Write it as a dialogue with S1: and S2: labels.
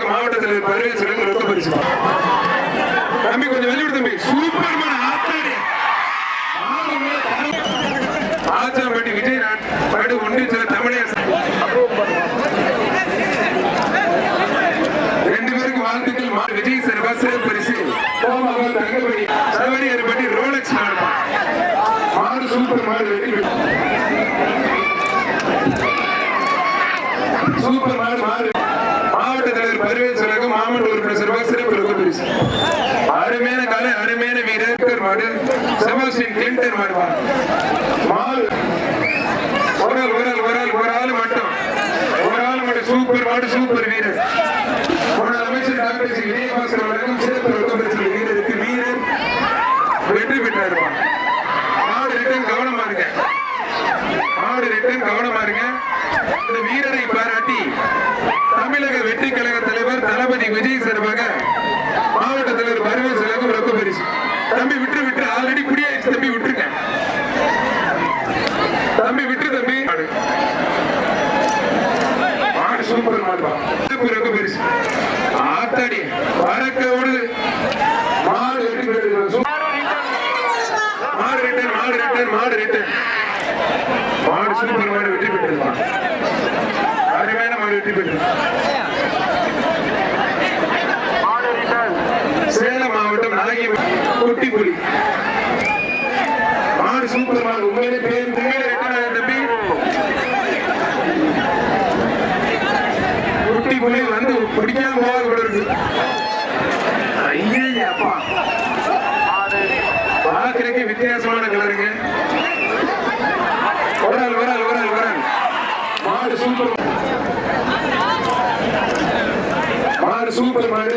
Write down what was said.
S1: மாவட்டத்தில் பரிவேசலுக்கு ரொக்க பரிசு தம்பி கொஞ்சம் வெளிவிடு தம்பி சூப்பர்மேன் ஆச்சரம்பட்டி விஜயநாத் படு ஒன்றிய தமிழக ரெண்டு பேருக்கு வாழ்த்துக்கள் விஜய் சார் சிறப்பு பரிசு தங்கப்படி சவரியர்பட்டி ரோலக்ஸ் மாடு சூப்பர் மாடு வெற்றி சூப்பர் மாடு மாடு மாவட்ட தலைவர் பரிவேஸ் உலகம் மாவட்ட உறுப்பினர் சிறப்பாக சிறப்பு ரொக்க பரிசு அருமையான காலை அருமையான வீரர் மாடு செபாஸ்டியன் கிளின்டன் மாடு மாடு ஒரு ஆள் மட்டும் சூப்பர் மாடு சூப்பர் வீரர் முன்னாள் அமைச்சர் டாக்டர் சி விஜயபாஸ்கர் வழங்கும் சிறப்பு ரொக்க பரிசு வீரருக்கு வீரர் வெற்றி பெற்றார் மாடு ரிட்டன் கவனமா இருங்க இந்த வீரரை பாராட்டி தமிழக வெற்றி கழக தலைவர் தளபதி விஜய் சார்பாக மாவட்ட தலைவர் பரிவேஸ் உலகம் ரொக்க பரிசு தம்பி விட்டு ஆல்ரெடி குடியாயிடுச்சு தம்பி விட்டுருங்க தம்பி விட்டு தம்பி மாடு சூப்பர் மாடுவா ரொக்க பரிசு ஆத்தாடி பறக்க விடுது மாடு வெற்றி பெற்று மாடு ரிட்டன் மாடு சூப்பர் மாடு வெற்றி பெற்றிருக்கான் அருமையான மாடு வெற்றி பெற்றிருக்கான் சேலம் மாவட்டம் நாகை குட்டிப்புலி மாடு சூப்பர் மாடு உண்மையிலே பேர் தம்பி குட்டிப்புலி வந்து பிடிக்காம போக கூட இருக்கு ஐயா அப்பா பாக்குறதுக்கு வித்தியாசமான கலருங்க ஒரு ஆள் மாடு சூப்பர் மாடு